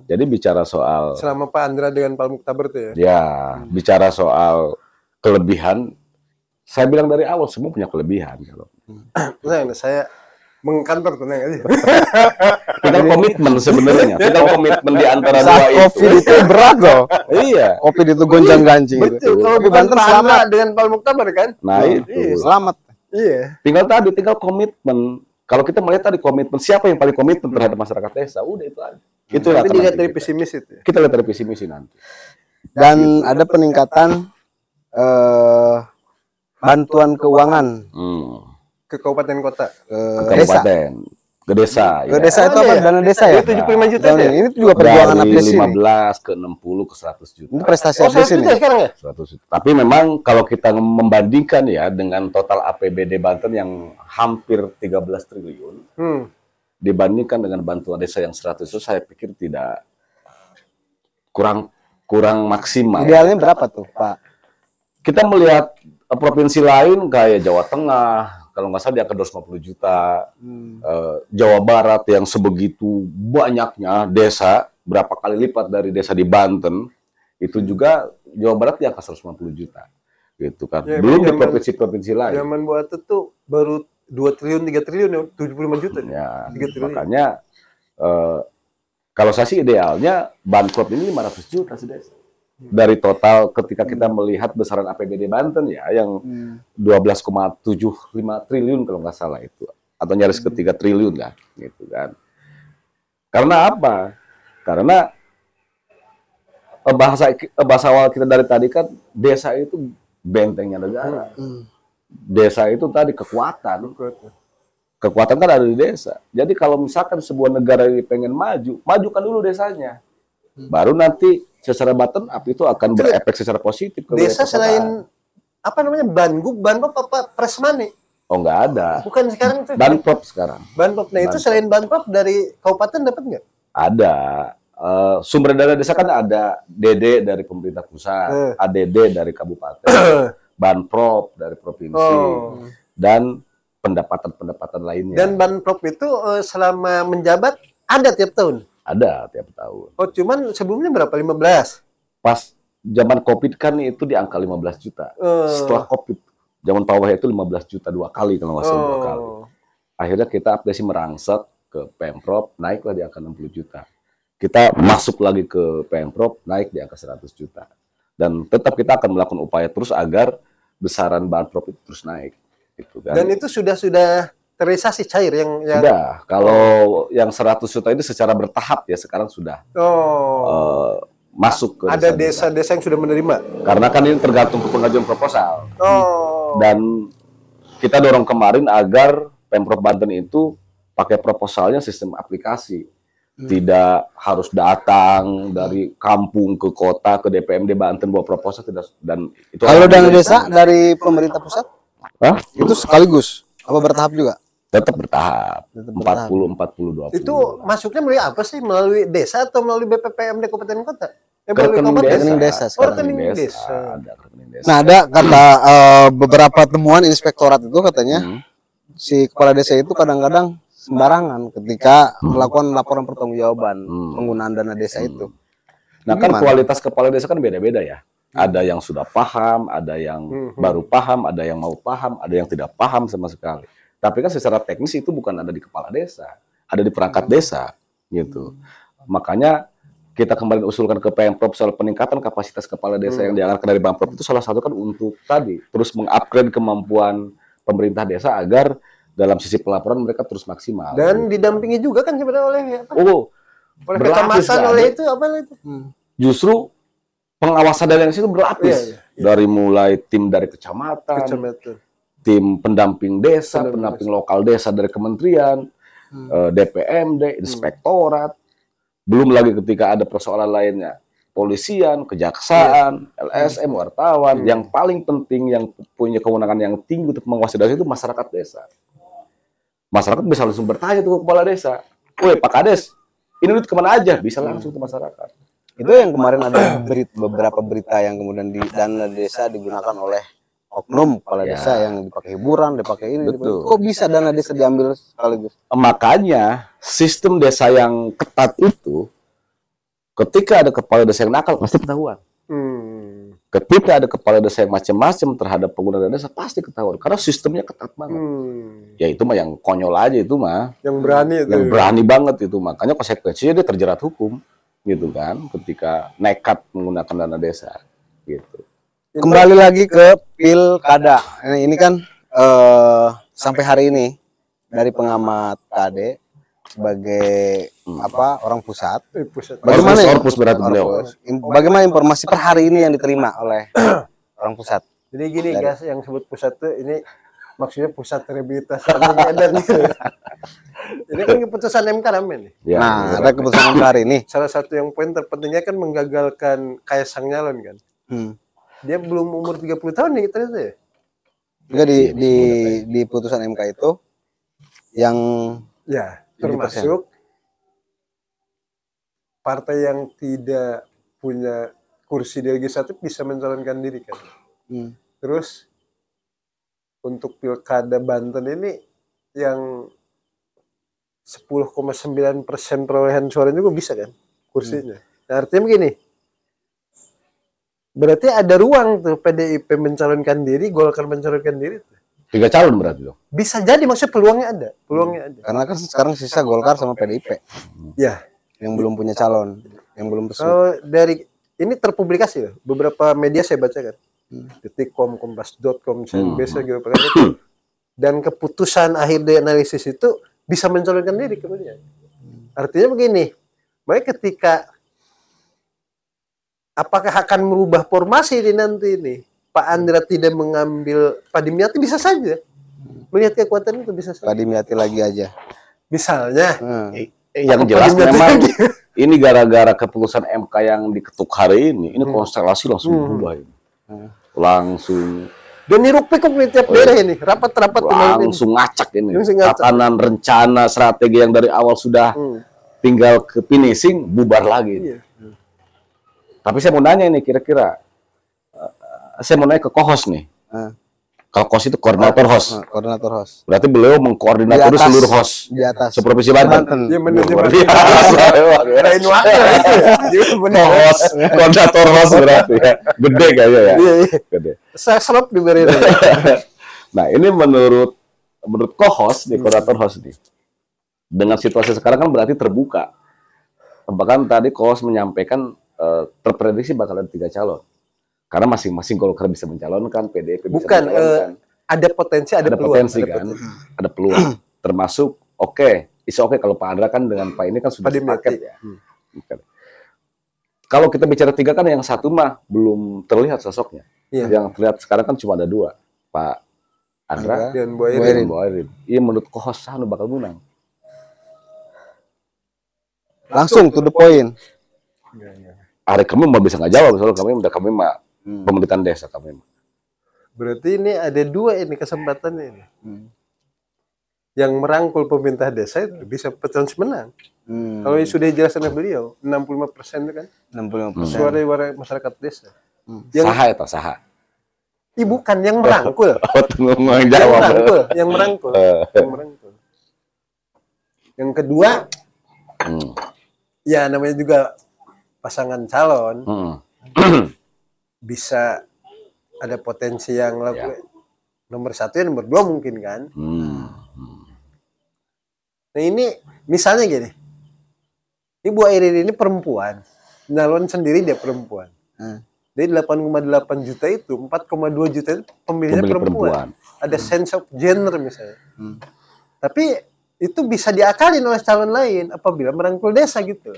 Jadi bicara soal selama Pak Andra dengan Pak Muktabar tuh ya. Ya, bicara soal kelebihan, saya bilang dari awal semua punya kelebihan kalau. Saya mengkantor tenang aja. Tinggal komitmen sebenarnya, tinggal komitmen di antara Saat dua itu. Covid itu berat loh. Iya. Covid itu gonjang-ganjing. Betul. Kalau Tapi bukan Banten Pak selamat. Andra dengan Pak Muktabar kan. Nah itu. Selamat. Iya. Tinggal komitmen. Kalau kita melihat tadi komitmen, siapa yang paling komitmen terhadap masyarakat desa, udah itu aja. Itu Tapi dilihat dari kita. pesimis itu. Ya? Kita lihat dari visi misi nanti. Dan ada peningkatan bantuan keuangan Ke kabupaten kota. Ke desa. kabupaten, ke desa. Ke desa itu apa? Dana desa ya? 75 juta Dan ya? ini juga perjuangan Dari Abdesi nih. 15 ke 60 ke 100 juta. Ini prestasi Oh, Abdesi 100 juta nih. sekarang ya? 100 juta. Tapi memang kalau kita membandingkan ya dengan total APBD Banten yang hampir 13 triliun, dibandingkan dengan bantuan desa yang 100 itu saya pikir tidak kurang maksimal. Idealnya berapa tuh, Pak? Kita melihat provinsi lain kayak Jawa Tengah, kalau nggak salah di angka 250 juta, Jawa Barat yang sebegitu banyaknya desa, berapa kali lipat dari desa di Banten, itu juga Jawa Barat di angka 150 juta. Gitu kan. Ya, Belum di provinsi-provinsi lain. Zaman buat itu baru 2 triliun, 3 triliun, 75 juta. Ya, 3 triliun. makanya kalau saya sih idealnya Banprop ini 500 juta sedesa. Dari total ketika kita melihat besaran APBD Banten ya yang 12,75 triliun kalau nggak salah itu, atau nyaris ke 3 triliun kan, gitu kan. Karena apa? Karena bahasa awal kita dari tadi kan desa itu bentengnya negara. Desa itu tadi kekuatan kan ada di desa. Jadi kalau misalkan sebuah negara ini pengen maju, majukan dulu desanya. Baru nanti secara bottom up itu akan berefek secara positif ke Desa wilayah selain perkotaan. apa namanya Banpop apa Presmani? Oh nggak ada. Bukan sekarang itu. Banprop sekarang. Banpop. Nah itu Banpop. selain Banpop dari kabupaten dapat nggak? Ada. Sumber dana desa kan ada DD dari pemerintah pusat, ADD dari kabupaten, Banprop dari provinsi, dan pendapatan-pendapatan lainnya. Dan Banpop itu selama menjabat ada tiap tahun. Ada tiap tahun. Oh cuman sebelumnya berapa? 15? Pas zaman COVID kan itu di angka 15 juta. Setelah COVID Zaman Pak Wahya itu 15 juta 2 kali kalau nggak salah 2 kali. Oh. Akhirnya kita updasi merangsek ke Pemprov, naiklah di angka 60 juta. Kita masuk lagi ke Pemprov, naik di angka 100 juta. Dan tetap kita akan melakukan upaya terus agar besaran Banprop itu terus naik. Gitu kan. Dan itu sudah terrealisasi cair yang Sudah, kalau yang 100 juta itu secara bertahap ya sekarang sudah masuk ke ada desa-desa yang sudah menerima. Karena kan ini tergantung ke pengajuan proposal. Oh. Dan kita dorong kemarin agar Pemprov Banten itu pakai proposalnya sistem aplikasi. Tidak harus datang dari kampung ke kota ke DPMD Banten bawa proposal tidak. Dan itu Kalau dana desa dari pemerintah pusat? Hah? Itu sekaligus apa bertahap juga? Tetap bertahap. Tetap 40 40 20. Itu masuknya melalui apa sih? Melalui desa atau melalui BPPMD kabupaten kota? Rekening desa sekarang. Rekening desa. Ada rekening desa. Nah, ada kata beberapa temuan inspektorat itu katanya si kepala desa itu kadang-kadang sembarangan ketika melakukan laporan pertanggungjawaban penggunaan dana desa itu. Nah, kan Gimana? kualitas kepala desa kan beda-beda ya. Ada yang sudah paham, ada yang baru paham, ada yang mau paham, ada yang tidak paham sama sekali. Tapi kan secara teknis itu bukan ada di kepala desa, ada di perangkat desa gitu. Makanya kita kembali usulkan ke Pemprov soal peningkatan kapasitas kepala desa yang dianggarkan dari Pemprov itu salah satu kan untuk tadi terus mengupgrade kemampuan pemerintah desa agar dalam sisi pelaporan mereka terus maksimal. Dan didampingi juga kan sebenarnya oleh oleh berlapis kecamatan, kan? oleh itu apa itu? Justru pengawasan dari situ berlapis. Iya. Dari mulai tim dari kecamatan, tim pendamping desa, pendamping lokal desa dari kementerian, DPMD, inspektorat. Belum lagi ketika ada persoalan lainnya, polisian, kejaksaan, LSM, wartawan. Yang paling penting yang punya kewenangan yang tinggi untuk menguasai desa itu masyarakat desa. Masyarakat bisa langsung bertanya tuh ke kepala desa, "Woi Pak Kades, ini duit kemana aja?" Bisa langsung ke masyarakat. Itu yang kemarin ada beberapa berita yang kemudian di dana desa digunakan oleh oknum kepala desa yang dipakai hiburan, dipakai ini. Betul. Kok bisa dana desa diambil sekaligus? Makanya sistem desa yang ketat itu, ketika ada kepala desa yang nakal pasti ketahuan. Ketika ada kepala desa yang macam-macam terhadap pengguna dana desa pasti ketahuan karena sistemnya ketat banget. Ya itu mah yang konyol aja itu mah. Yang berani itu. Yang berani banget itu, makanya konsekuensinya dia terjerat hukum gitu kan ketika nekat menggunakan dana desa gitu. Kembali lagi ke pilkada. Ini kan sampai hari ini dari pengamat KD sebagai orang pusat. Bagaimana Orpus berarti beliau? Bagaimana informasi per hari ini yang diterima oleh orang pusat? Jadi gini guys, yang sebut pusat tuh ini maksudnya pusat rehabilitasi dan ini kan keputusan MK namanya nih. Ya, nah, ada keputusan MK hari ini. Salah satu yang poin terpentingnya kan menggagalkan Kaisang Nyalon kan. Dia belum umur 30 tahun nih ternyata ya. Juga di putusan MK itu yang termasuk partai yang tidak punya kursi di legislatif bisa mencalonkan diri kan. Terus untuk pilkada Banten ini yang 10,9% perolehan suara juga bisa kan kursinya. Nah, artinya begini. Berarti ada ruang tuh PDIP mencalonkan diri, Golkar mencalonkan diri. 3 calon berarti dong. Bisa jadi maksudnya peluangnya ada. Karena kan sekarang sisa Golkar sama PDIP. Ya, yang belum punya calon, yang belum resmi. Kalau dari ini terpublikasi loh. Beberapa media saya baca kan. Detikcom, kompas.com, biasa gitu itu. Dan keputusan akhir dari analisis itu bisa mencalonkan diri kemudian. Artinya begini, mereka ketika apakah akan merubah formasi ini nanti ini? Pak Andra tidak mengambil Pak Dimyati bisa saja. Melihat kekuatan itu bisa saja. Pak Dimyati lagi aja. Misalnya. Yang jelas memang ini gara-gara keputusan MK yang diketuk hari ini konstelasi langsung berubah ini. Langsung. Dan niruk pikuk nih tiap daerah ini. Rapat-rapat langsung ngacak ini. Tatanan rencana strategi yang dari awal sudah tinggal ke finishing bubar lagi. Tapi saya mau nanya ini kira-kira saya mau nanya ke Kohos nih. Kalau KOS itu koordinator HOS. Koordinator HOS. Berarti beliau mengkoordinator seluruh HOS di atas seprovinsi Banten. Iya benar. HOS, koordinator HOS berarti ya. Gede kayaknya ya. Gede. Saya slot diberi. Nah, ini menurut co-host nih, koordinator host nih. Dengan situasi sekarang kan berarti terbuka. Bahkan tadi co-host menyampaikan terprediksi bakal ada 3 calon. Karena masing-masing Golkar bisa mencalonkan, PDIP bisa Bukan, mencalonkan. ada potensi, ada peluang. Potensi kan, ada peluang. Termasuk is oke kalau Pak Andra kan dengan Pak ini kan sudah sepaket ya. Bukan. Kalau kita bicara 3 kan yang satu mah belum terlihat sosoknya. Yang terlihat sekarang kan cuma ada 2, Pak Andra dan Bu Airin. Iya, menurut co-host anu bakal menang. Langsung to the point. Hari kami mah bisa nggak jawab, soalnya kami mah pemerintahan desa kami. Berarti ini ada 2 ini kesempatannya ini. Yang merangkul pemerintah desa itu bisa potensi menang. Kalau sudah dijelaskan oleh beliau, 65% itu kan 65%. suara masyarakat desa. Saha. Bukan yang merangkul. Yang merangkul. Yang kedua, ya namanya juga pasangan calon, bisa ada potensi yang nomor 1 ya nomor 2 mungkin kan. Nah ini misalnya gini, Ibu Airin ini perempuan, nyalon sendiri dia perempuan. Dari 8,8 juta itu, 4,2 juta itu pemilihnya perempuan. Ada sense of gender misalnya. Tapi itu bisa diakalin oleh calon lain apabila merangkul desa gitu.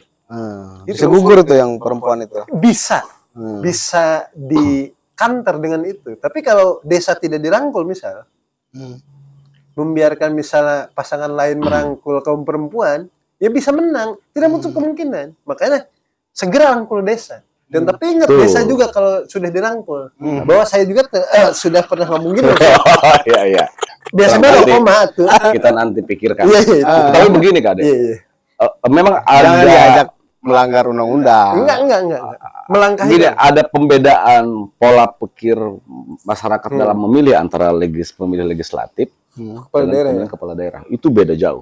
Bisa gugur tuh yang perempuan itu. Bisa di counter dengan itu. Tapi kalau desa tidak dirangkul misal, membiarkan misalnya pasangan lain merangkul kaum perempuan, ya bisa menang. Tidak menutup kemungkinan. Makanya segera rangkul desa. Dan tapi ingat desa juga kalau sudah dirangkul. Bahwa saya juga sudah pernah ngomong gini. Iya. Biasanya koma tuh. Kita nanti pikirkan. Tapi begini Kak, memang Jangan ada diajak melanggar undang-undang. Enggak. Melangkahi. Jadi ada pembedaan pola pikir masyarakat dalam memilih antara pemilih legislatif dengan kepala daerah. Itu beda jauh.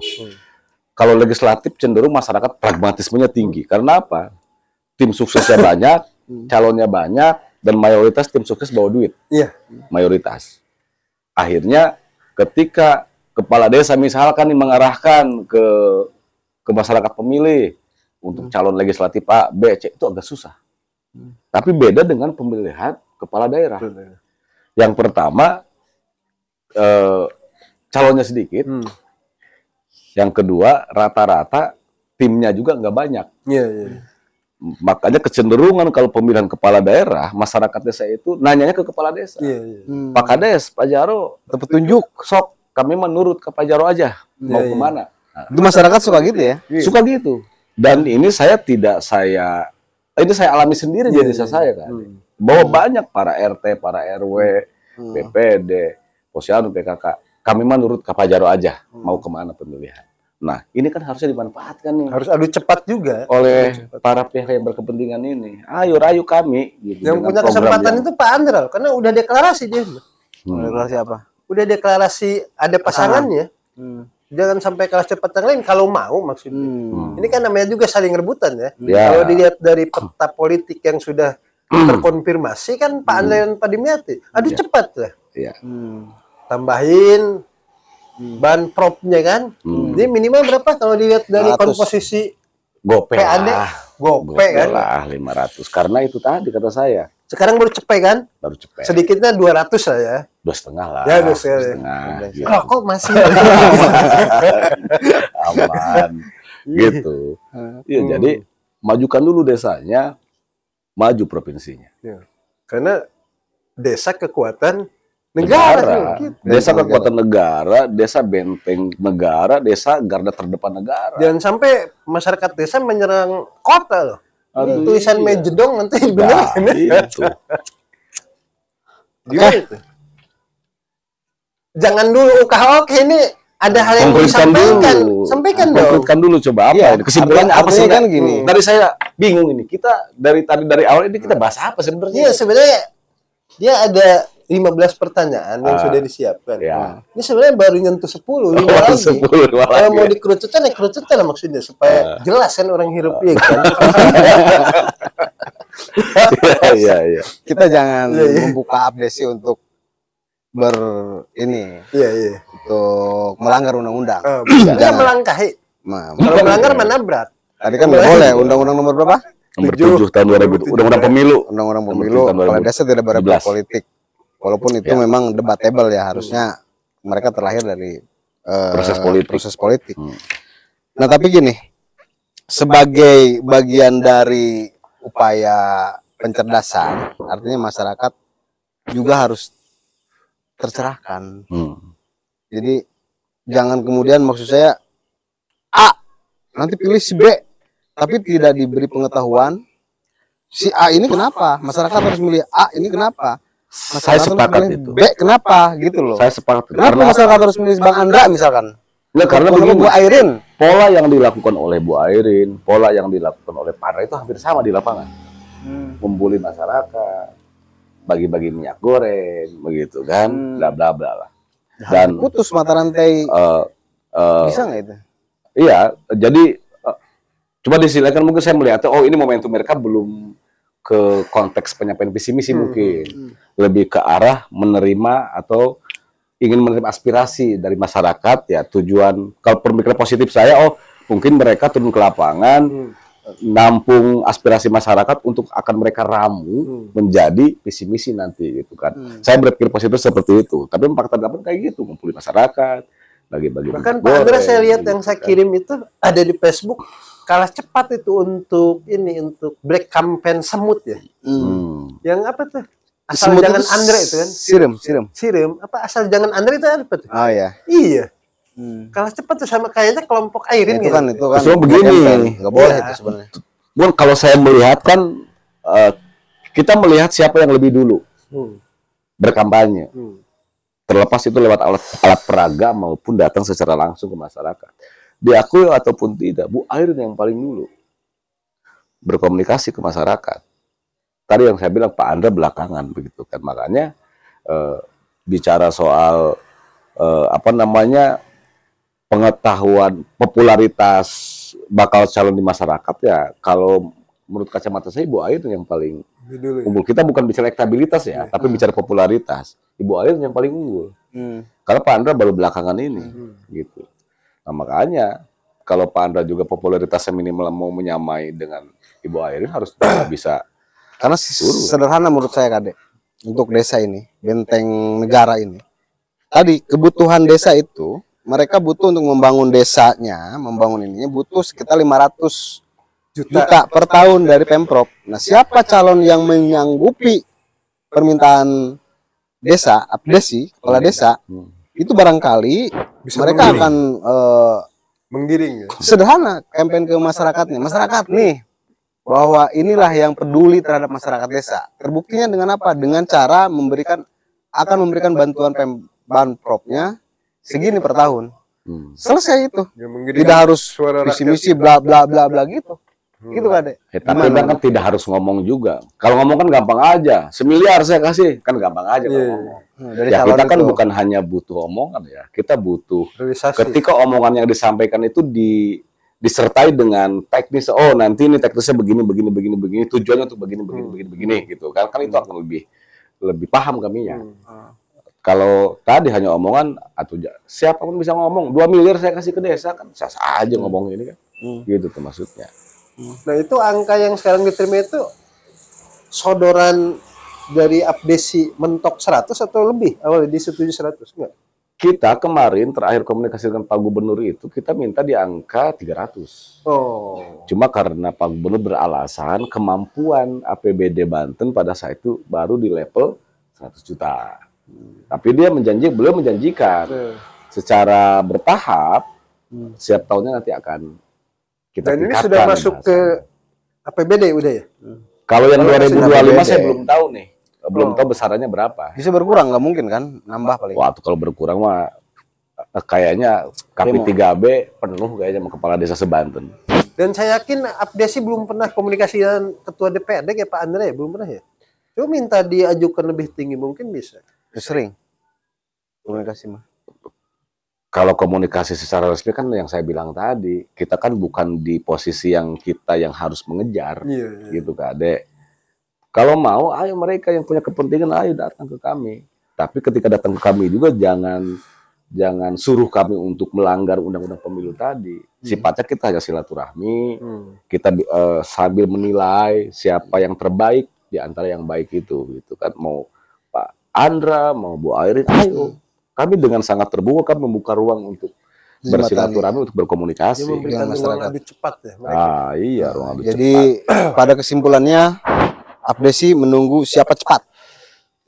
Kalau legislatif cenderung masyarakat pragmatismenya tinggi. Karena apa? Tim suksesnya banyak, calonnya banyak, dan mayoritas tim sukses bawa duit. Iya. Mayoritas. Akhirnya ketika kepala desa misalkan mengarahkan ke masyarakat pemilih untuk calon legislatif A, B, C, itu agak susah. Tapi beda dengan pemilihan kepala daerah. Yang pertama, calonnya sedikit. Yang kedua, rata-rata timnya juga nggak banyak. Iya. Makanya kecenderungan kalau pemilihan kepala daerah, masyarakat desa itu nanyanya ke kepala desa. Pak Kades, Pak Jaro, petunjuk, sok kami menurut ke Pak Jaro aja, mau kemana. Itu masyarakat suka gitu ya? Suka gitu. Dan ini saya alami sendiri di desa saya kan. Bahwa banyak para RT, para RW, BPD, Posyandu, PKK, kami menurut ke Pak Jaro aja, mau kemana pemilihan. Nah, ini kan harusnya dimanfaatkan nih. Harus adu cepat juga Oleh para pihak yang berkepentingan ini. Ayo rayu kami. Gitu, yang punya kesempatan itu Pak Andra, karena udah deklarasi dia. Deklarasi apa? Udah deklarasi ada pasangannya. Jangan sampai kalah cepat yang lain kalau mau maksudnya. Ini kan namanya juga saling rebutan ya. Kalau dilihat dari peta politik yang sudah terkonfirmasi kan Pak Andra dan Pak Dimyati. Adu cepat lah. Tambahin ban propnya kan. Jadi minimal berapa kalau dilihat dari komposisi gope PAD? Gope kan lah 500. Karena itu tadi kata saya. Sekarang baru cepet kan? Baru cepet. Sedikitnya 200 lah ya. 2,5 lah. Ya 2,5. Gitu. Kok masih aman. Gitu. Iya, jadi majukan dulu desanya, maju provinsinya. Karena desa kekuatan negara. Gitu. Desa kekuatan negara, desa benteng negara, desa garda terdepan negara. Jangan sampai masyarakat desa menyerang kota loh. Ini tulisan Mejedong nanti bener. Itu. Gimana itu? Jangan dulu oke ini ada hal yang disampaikan. Sampaikan dong. Konkretkan dulu coba apa? Kesimpulannya apa sih kan gini? Tadi saya bingung ini. Kita dari awal ini kita bahas apa sebenarnya? Iya, sebenarnya dia ada 15 pertanyaan yang sudah disiapkan. Ini sebenarnya baru nyentuh 10, 5 lagi. Kalau mau dikerucutkan ya kerucutkan lah maksudnya supaya jelas kan orang hirup ya kan. Iya. Kita jangan membuka abdesi untuk ini Iya. untuk melanggar undang-undang. Bukan Jangan. melangkahi. Nah, Kalau melanggar menabrak. tadi kan nggak boleh. Undang-undang nomor berapa? Nomor 7 tahun 2000, Undang-Undang Pemilu. Undang-undang Nomor pemilu. 7 tahun Kepala desa tidak berada 2017. politik. Walaupun itu Ya. memang debatable ya, harusnya mereka terlahir dari proses politik. Nah, tapi gini, sebagai bagian dari upaya pencerdasan, artinya masyarakat juga harus tercerahkan. Jadi jangan kemudian maksud saya A nanti pilih si B tapi tidak diberi pengetahuan si A ini kenapa, masyarakat harus milih A ini kenapa, Saya masyarakat harus sepakat milih itu. B kenapa gitu loh. Saya sepakat. Kenapa masyarakat harus milih Bang Andra misalkan? Nggak, karena Kenapa begini, Bu Airin? pola yang dilakukan oleh Bu Airin, pola yang dilakukan oleh Pandra itu hampir sama di lapangan. Membuli masyarakat, bagi-bagi minyak goreng, begitu kan, bla bla bla lah. Dan Putus mata rantai bisa nggak itu? iya, jadi coba disilakan mungkin saya melihatnya, oh ini momentum mereka belum ke konteks penyampaian visi misi mungkin, lebih ke arah menerima atau ingin menerima aspirasi dari masyarakat ya. Tujuan kalau pemikiran positif saya, oh mungkin mereka turun ke lapangan, nampung aspirasi masyarakat untuk akan mereka ramu menjadi visi misi nanti gitu kan. Saya berpikir positif seperti itu, tapi fakta dapat kayak gitu, ngumpulin masyarakat, bagi-bagi. Bahkan Pak Andra saya lihat yang saya kirim itu ada di Facebook, kalah cepat itu untuk break campaign semut ya. Yang apa tuh? Asal Semut jangan itu Andre itu kan. Sirim. Apa asal jangan Andre itu apa tuh? Oh ya. Iya. Kalah cepat tuh sama kayaknya kelompok Airin Itu gitu. kan Cuma begini, nggak boleh Ya. itu sebenarnya. Bukan, kalau saya melihat kan kita melihat siapa yang lebih dulu berkampanye. Terlepas itu lewat alat peraga maupun datang secara langsung ke masyarakat. Diakui ataupun tidak, Bu Airin yang paling dulu berkomunikasi ke masyarakat. Tadi yang saya bilang Pak Andra belakangan begitu kan. Makanya bicara soal pengetahuan popularitas bakal calon di masyarakat ya, kalau menurut kacamata saya Ibu Airin yang paling unggul. Kita bukan bicara elektabilitas ya, tapi bicara popularitas. Ibu Airin yang paling unggul. Karena Pak Andra baru belakangan ini gitu. Nah, makanya kalau Pak Andra juga popularitasnya minimal mau menyamai dengan Ibu Airin harus bisa. Karena sederhana menurut saya Kade, untuk desa ini, benteng negara ini. Tadi kebutuhan desa itu, mereka butuh untuk membangun desanya, membangun ininya butuh sekitar 500 juta per tahun dari Pemprov. Nah, siapa calon yang menyanggupi permintaan desa, abdesi, kepala desa, itu barangkali Bisa mereka menggiring. akan Menggiring ya. sederhana campaign ke masyarakatnya. Masyarakat nih, bahwa inilah yang peduli terhadap masyarakat desa. Terbuktinya dengan apa? Dengan cara memberikan bantuan Pemprovnya segini per tahun. Selesai itu. Yang menggiring Tidak harus suara visi rakyat. misi bla bla bla bla gitu. Gitu Kade. Tapi kan tidak harus ngomong juga. Kalau ngomong kan gampang aja. 1 miliar saya kasih, kan gampang aja kalau ngomong. Dari Ya calon kita kan itu. bukan hanya butuh omongan ya. Kita butuh Realisasi. ketika omongan yang disampaikan itu disertai dengan teknis. Oh, nanti ini teknisnya begini. Tujuannya untuk begini gitu. Kan itu akan lebih paham kami ya. Kalau tadi hanya omongan atau siapapun bisa ngomong 2 miliar saya kasih ke desa kan sah-sah aja ngomong ini kan. Gitu tuh maksudnya. Nah, itu angka yang sekarang diterima itu sodoran dari abdesi mentok 100 atau lebih? Awalnya disetujui 100 enggak? Kita kemarin terakhir komunikasi dengan Pak Gubernur itu kita minta di angka 300. Oh. Cuma karena Pak Gubernur beralasan kemampuan APBD Banten pada saat itu baru di level 100 juta. Tapi beliau menjanjikan secara bertahap setiap tahunnya nanti akan kita Dan ini tingkatkan. sudah masuk ke APBD udah ya? Kalau yang Kalau 2025 APBD. saya belum tahu nih. Belum tahu besarannya berapa. Bisa berkurang nggak mungkin kan? Nambah paling. Wah, tuh kalau berkurang mah kayaknya KP3B penuh kayaknya sama kepala desa sebanten. Dan saya yakin abdesi belum pernah komunikasi dengan ketua DPRD kayak Pak Andre ya, belum pernah ya? Coba minta diajukan lebih tinggi mungkin bisa. Sering komunikasi mah. Kalau komunikasi secara resmi kan yang saya bilang tadi, kita kan bukan di posisi yang kita yang harus mengejar, gitu Kak Dek. Kalau mau, ayo mereka yang punya kepentingan, ayo datang ke kami. Tapi ketika datang ke kami juga jangan suruh kami untuk melanggar undang-undang pemilu tadi. Sifatnya kita hanya silaturahmi, kita sambil menilai siapa yang terbaik di antara yang baik itu, gitu kan. Mau Pak Andra, mau Bu Airin, ayo. Kami dengan sangat terbuka kan membuka ruang untuk bersilaturahmi, untuk berkomunikasi. Dia memberikan ruang adu cepat ya mereka. Ah iya, ruang adu Jadi pada kesimpulannya Abdesi menunggu siapa cepat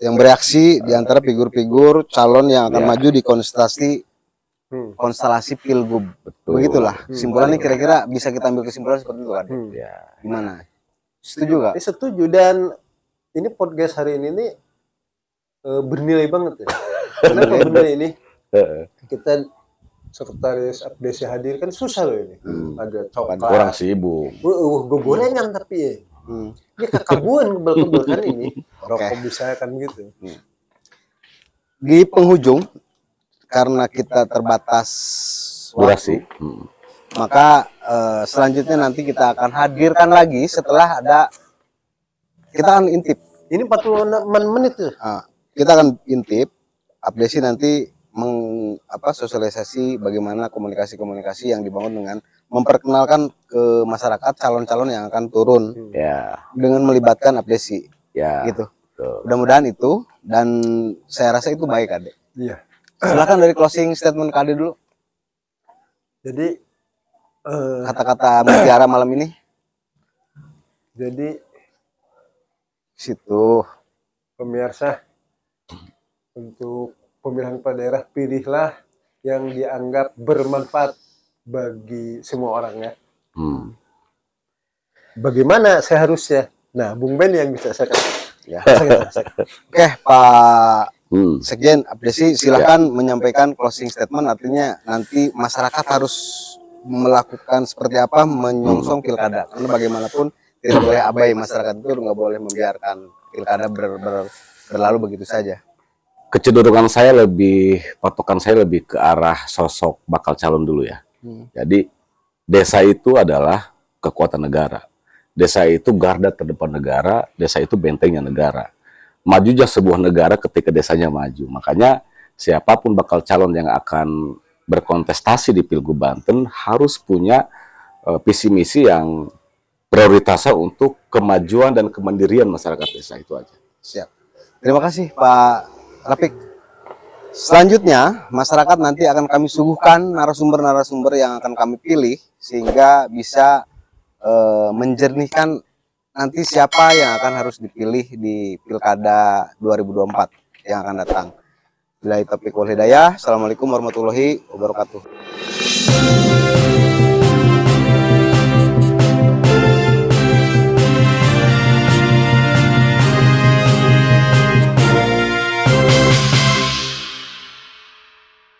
yang bereaksi di antara figur-figur calon yang akan maju di konstelasi Pilgub. Betul. Begitulah kesimpulannya, kira-kira bisa kita ambil kesimpulan seperti itu kan? Ya. Gimana? Setuju gak? Setuju, dan ini podcast hari ini nih bernilai banget ya. Kenapa bernilai ini? Kita sekretaris Abdesi hadir kan susah loh ini. Ada coklat. Orang sibuk. Gorengan tapi ya. Ini kekabuan kebel-kebel kan ini. Rokok bisa kan gitu. Di penghujung, karena kita terbatas Durasi. maka selanjutnya nanti kita akan hadirkan lagi setelah kita akan intip. Ini 46 menit tuh. Kita akan intip, Abdesi nanti sosialisasi bagaimana komunikasi-komunikasi yang dibangun dengan memperkenalkan ke masyarakat calon-calon yang akan turun dengan melibatkan Abdesi, gitu. Mudah-mudahan itu, dan saya rasa itu baik, Adek. Iya. Silakan dari closing statement Kade dulu. Jadi kata-kata mutiara malam ini. Jadi situ pemirsa, untuk pemilihan kepala daerah pilihlah yang dianggap bermanfaat bagi semua orang ya. Bagaimana seharusnya? Nah, Bung Ben yang bisa saya kasih. Ya. Oke, Pak Sekjen Abdesi, silakan menyampaikan closing statement. Artinya nanti masyarakat harus melakukan seperti apa menyongsong pilkada. Karena bagaimanapun tidak boleh abai, masyarakat itu nggak boleh membiarkan pilkada berlalu begitu saja. Kecenderungan saya patokan saya lebih ke arah sosok bakal calon dulu ya. Jadi desa itu adalah kekuatan negara. Desa itu garda terdepan negara, desa itu bentengnya negara. Majunya sebuah negara ketika desanya maju. Makanya siapapun bakal calon yang akan berkontestasi di Pilgub Banten harus punya visi misi yang prioritasnya untuk kemajuan dan kemandirian masyarakat desa, itu aja. Siap. Terima kasih Pak Rafiq. Selanjutnya, masyarakat nanti akan kami suguhkan narasumber-narasumber yang akan kami pilih sehingga bisa menjernihkan nanti siapa yang akan harus dipilih di Pilkada 2024 yang akan datang. Billahi taufiq wal hidayah. Assalamualaikum warahmatullahi wabarakatuh.